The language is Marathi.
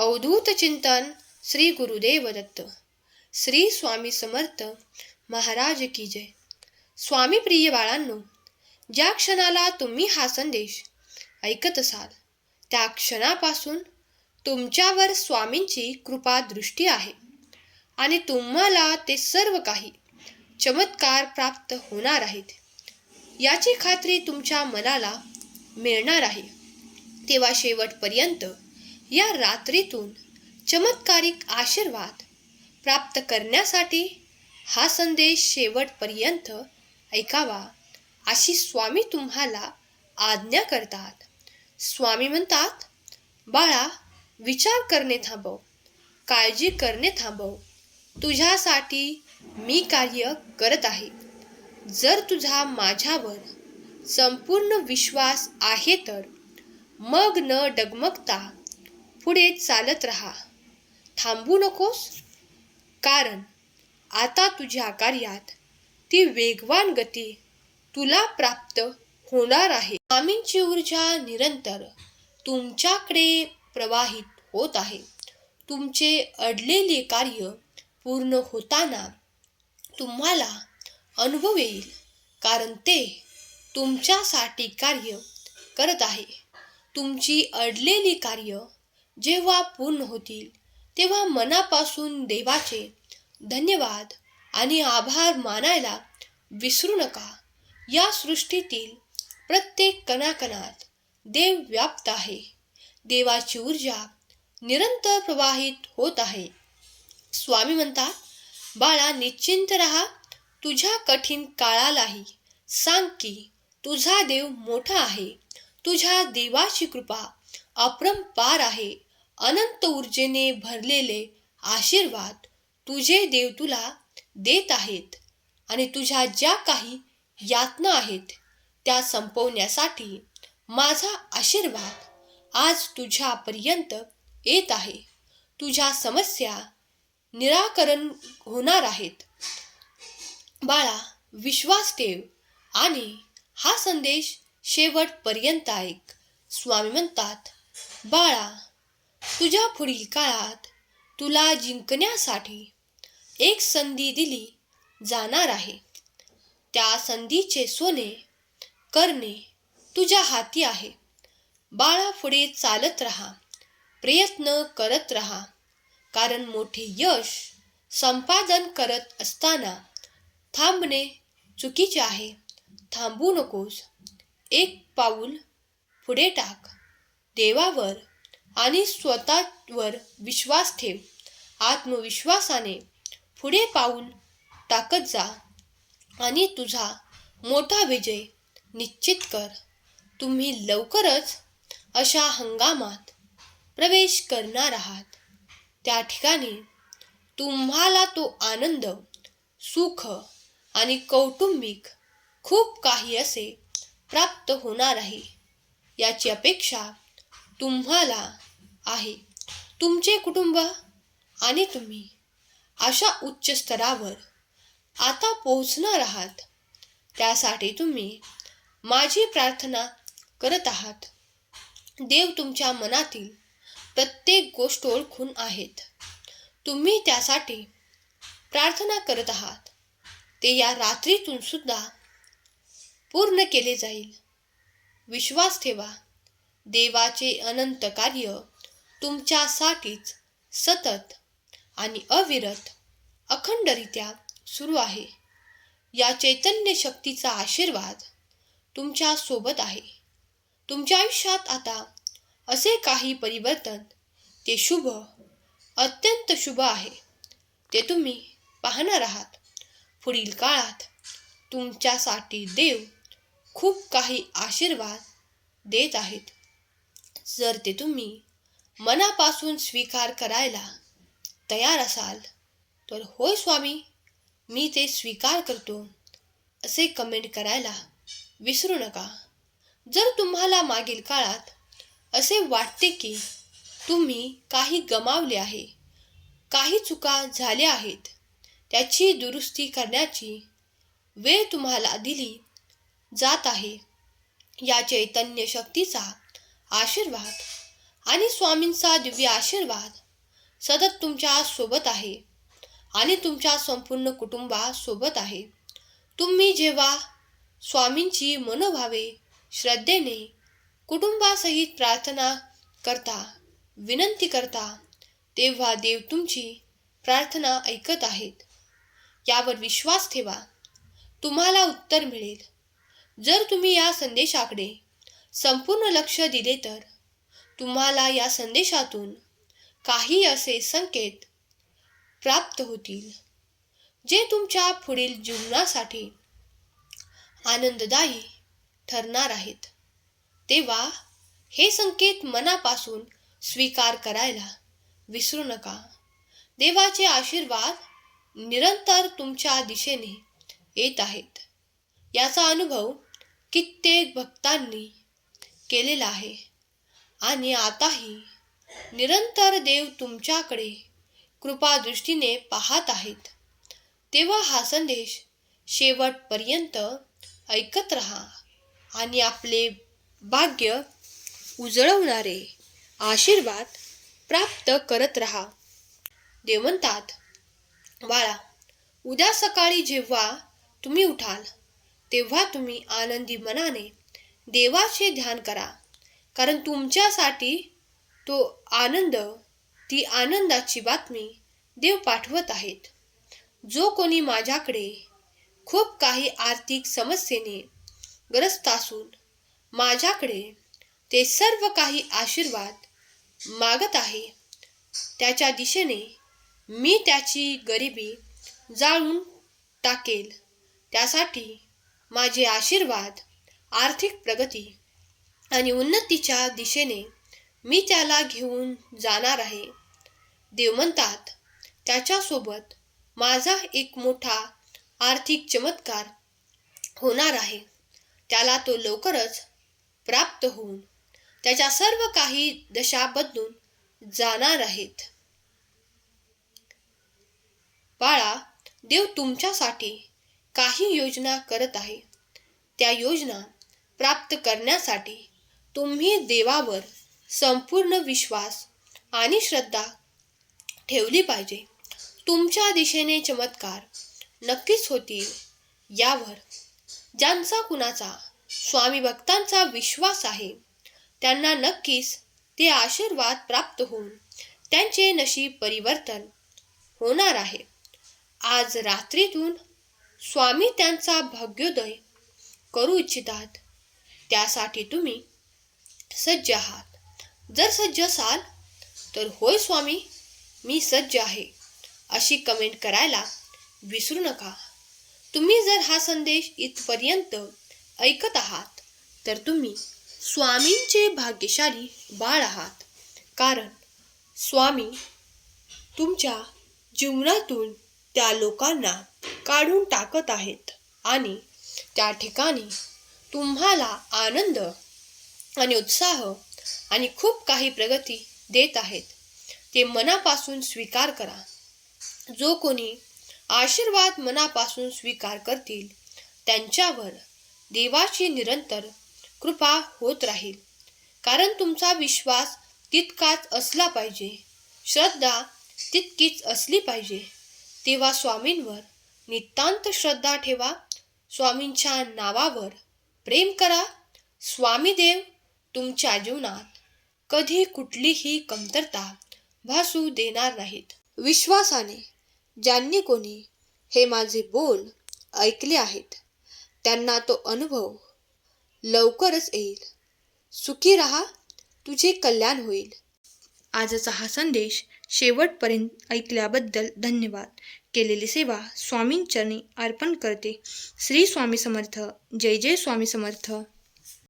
अवधूत चिंतन श्री गुरुदेव दत्त. श्री स्वामी समर्थ महाराज की जय. स्वामी प्रिय बाळांनो, ज्या क्षणाला तुम्ही हा संदेश ऐकत असाल त्या क्षणापासून तुमच्यावर स्वामींची कृपा दृष्टी आहे आणि तुम्हाला ते सर्व काही चमत्कार प्राप्त होणार आहेत याची खात्री तुमच्या मनाला मिळणार आहे. तेव्हा शेवटपर्यंत या रात्रीतून चमत्कारिक आशीर्वाद प्राप्त करण्यासाठी हा संदेश शेवटपर्यंत ऐकावा अशी स्वामी तुम्हाला आज्ञा करतात. स्वामी म्हणतात, बाळा, विचार करणे थांबव, काळजी करणे थांबव. तुझ्यासाठी मी कार्य करत आहे. जर तुझा माझ्यावर संपूर्ण विश्वास आहे तर मग न डगमगता पुढे चालत राहा. थांबू नकोस, कारण आता तुझ्या कार्यात ती वेगवान गती तुला प्राप्त होणार आहे. स्वामींची ऊर्जा निरंतर तुमच्याकडे प्रवाहित होत आहे. तुमचे अडलेले कार्य पूर्ण होताना तुम्हाला अनुभव येईल, कारण ते तुमच्यासाठी कार्य करत आहे. तुमची अडलेली कार्य जेव्हा पूर्ण होतील तेव्हा मनापासून देवाचे धन्यवाद आणि आभार मानायला विसरू नका. या सृष्टीतील प्रत्येक कणाकणात देव व्याप्त आहे. देवाची ऊर्जा निरंतर प्रवाहित होत आहे. स्वामी म्हणतात, बाळा, निश्चिंत राहा. तुझ्या कठीण काळालाही सांग की तुझा देव मोठा आहे. तुझ्या देवाची कृपा अपरंपार आहे. अनंत ऊर्जेने भरलेले आशीर्वाद तुझे देव तुला देत आहेत आणि तुझ्या ज्या काही यातना आहेत त्या संपवण्यासाठी माझा आशीर्वाद आज तुझ्यापर्यंत येत आहे. तुझ्या समस्या निराकरण होणार आहेत. बाळा, विश्वास ठेव आणि हा संदेश शेवटपर्यंत ऐक. स्वामी म्हणतात, बाळा, तुझ्या पुढील काळात तुला जिंकण्यासाठी एक संधी दिली जाणार आहे. त्या संधीचे सोने करणे तुझ्या हाती आहे. बाळा, पुढे चालत राहा, प्रयत्न करत राहा, कारण मोठे यश संपादन करत असताना थांबणे चुकीचे आहे. थांबू नकोस. एक पाऊल पुढे टाक. देवावर आणि स्वतःवर विश्वास ठेव. आत्मविश्वासाने पुढे पाऊल टाकत जा आणि तुझा मोठा विजय निश्चित कर. तुम्ही लवकरच अशा हंगामात प्रवेश करणार आहात. त्या ठिकाणी तुम्हाला तो आनंद, सुख आणि कौटुंबिक खूप काही असे प्राप्त होणार आहे याची अपेक्षा तुम्हाला आहे. तुमचे कुटुंब आणि तुम्ही अशा उच्च स्तरावर आता पोहोचणार आहात. त्यासाठी तुम्ही माझी प्रार्थना करत आहात. देव तुमच्या मनातील प्रत्येक गोष्ट ओळखून आहेत. तुम्ही त्यासाठी प्रार्थना करत आहात ते या रात्रीतून सुद्धा पूर्ण केले जाईल. विश्वास ठेवा. देवाचे अनंत कार्य तुमच्यासाठीच सतत आणि अविरत अखंडरित्या सुरू आहे. या चैतन्य शक्तीचा आशीर्वाद तुमच्या सोबत आहे. तुमच्या आयुष्यात आता असे काही परिवर्तन, ते शुभ, अत्यंत शुभ आहे, ते तुम्ही पाहणार आहात. पुढील काळात तुमच्यासाठी देव खूप काही आशीर्वाद देत आहेत. जर ते तुम्ही मनापासून स्वीकार करायला तयार असाल तर होय स्वामी, मी ते स्वीकार करतो असे कमेंट करायला विसरू नका. जर तुम्हाला मागील काळात असे वाटते की तुम्ही काही गमावले आहे, काही चुका झाल्या आहेत, त्याची दुरुस्ती करण्याची वेळ तुम्हाला दिली जात आहे. या चैतन्य शक्तीचा आशीर्वाद आणि स्वामींचा दिव्य आशीर्वाद सतत तुमच्या सोबत आहे आणि तुमच्या संपूर्ण कुटुंबासोबत आहे. तुम्ही जेव्हा स्वामींची मनोभावे श्रद्धेने कुटुंबासहित प्रार्थना करता, विनंती करता, तेव्हा देव तुमची प्रार्थना ऐकत आहेत. यावर विश्वास ठेवा, तुम्हाला उत्तर मिळेल. जर तुम्ही या संदेशाकडे संपूर्ण लक्ष दिले तर तुम्हाला या संदेशातून काही असे संकेत प्राप्त होतील जे तुमच्या पुढील जीवनासाठी आनंददायी ठरणार आहेत. तेव्हा हे संकेत मनापासून स्वीकार करायला विसरू नका. देवाचे आशीर्वाद निरंतर तुमच्या दिशेने येत आहेत. याचा अनुभव कित्येक भक्तांनी केलेला आहे आणि आताही निरंतर देव तुमच्याकडे कृपादृष्टीने पाहत आहेत. तेव्हा हा संदेश शेवटपर्यंत ऐकत राहा आणि आपले भाग्य उजळवणारे आशीर्वाद प्राप्त करत राहा. देव म्हणतात, बाळा, उद्या सकाळी जेव्हा तुम्ही उठाल तेव्हा तुम्ही आनंदी मनाने देवाचे ध्यान करा, कारण तुमच्यासाठी तो आनंद, ती आनंदाची बातमी देव पाठवत आहेत. जो कोणी माझ्याकडे खूप काही आर्थिक समस्येने ग्रस्त असून माझ्याकडे ते सर्व काही आशीर्वाद मागत आहे, त्याच्या दिशेने मी त्याची गरिबी जाळून टाकेल. त्यासाठी माझे आशीर्वाद, आर्थिक प्रगती आणि उन्नतीच्या दिशेने मी त्याला घेऊन जाणार आहे. देव म्हणतात, त्याच्यासोबत माझा एक मोठा आर्थिक चमत्कार होणार आहे. त्याला तो लवकरच प्राप्त होऊन त्याच्या सर्व काही दशा बदलून जाणार आहेत. बाळा, देव तुमच्यासाठी काही योजना करत आहे. त्या योजना प्राप्त करण्यासाठी तुम्ही देवावर संपूर्ण विश्वास आणि श्रद्धा ठेवली पाहिजे. तुमच्या दिशेने चमत्कार नक्कीच होतील. यावर ज्यांचा कुणाचा स्वामी भक्तांचा विश्वास आहे त्यांना नक्कीच ते आशीर्वाद प्राप्त होऊन त्यांचे नशीब परिवर्तन होणार आहे. आज रात्रीतून स्वामी त्यांचा भाग्योदय करू इच्छितात. त्यासाठी तुम्ही सज्ज आहात. जर सज्ज असाल तर होय स्वामी, मी सज्ज आहे अशी कमेंट करायला विसरू नका. तुम्ही जर हा संदेश इथपर्यंत ऐकत आहात तर तुम्ही स्वामींचे भाग्यशाली बाळ आहात, कारण स्वामी तुमच्या जीवनातून त्या लोकांना काढून टाकत आहेत आणि त्या ठिकाणी तुम्हाला आनंद आणि उत्साह आणि खूप काही प्रगती देत आहेत. ते मनापासून स्वीकार करा. जो कोणी आशीर्वाद मनापासून स्वीकार करतील त्यांच्यावर देवाची निरंतर कृपा होत राहील, कारण तुमचा विश्वास तितकाच असला पाहिजे, श्रद्धा तितकीच असली पाहिजे. तेव्हा स्वामींवर नितांत श्रद्धा ठेवा. स्वामींच्या नावावर प्रेम करा. स्वामी देव तुमच्या जीवनात कधी कुठलीही कमतरता भासू देणार नाहीत. विश्वासाने ज्यांनी कोणी हे माझे बोल ऐकले आहेत त्यांना तो अनुभव लवकरच येईल. सुखी राहा, तुझे कल्याण होईल. आजचा हा संदेश शेवटपर्यंत ऐकल्याबद्दल धन्यवाद. केलेली सेवा स्वामींचरणी अर्पण करते. श्री स्वामी समर्थ. जय जय स्वामी समर्थ.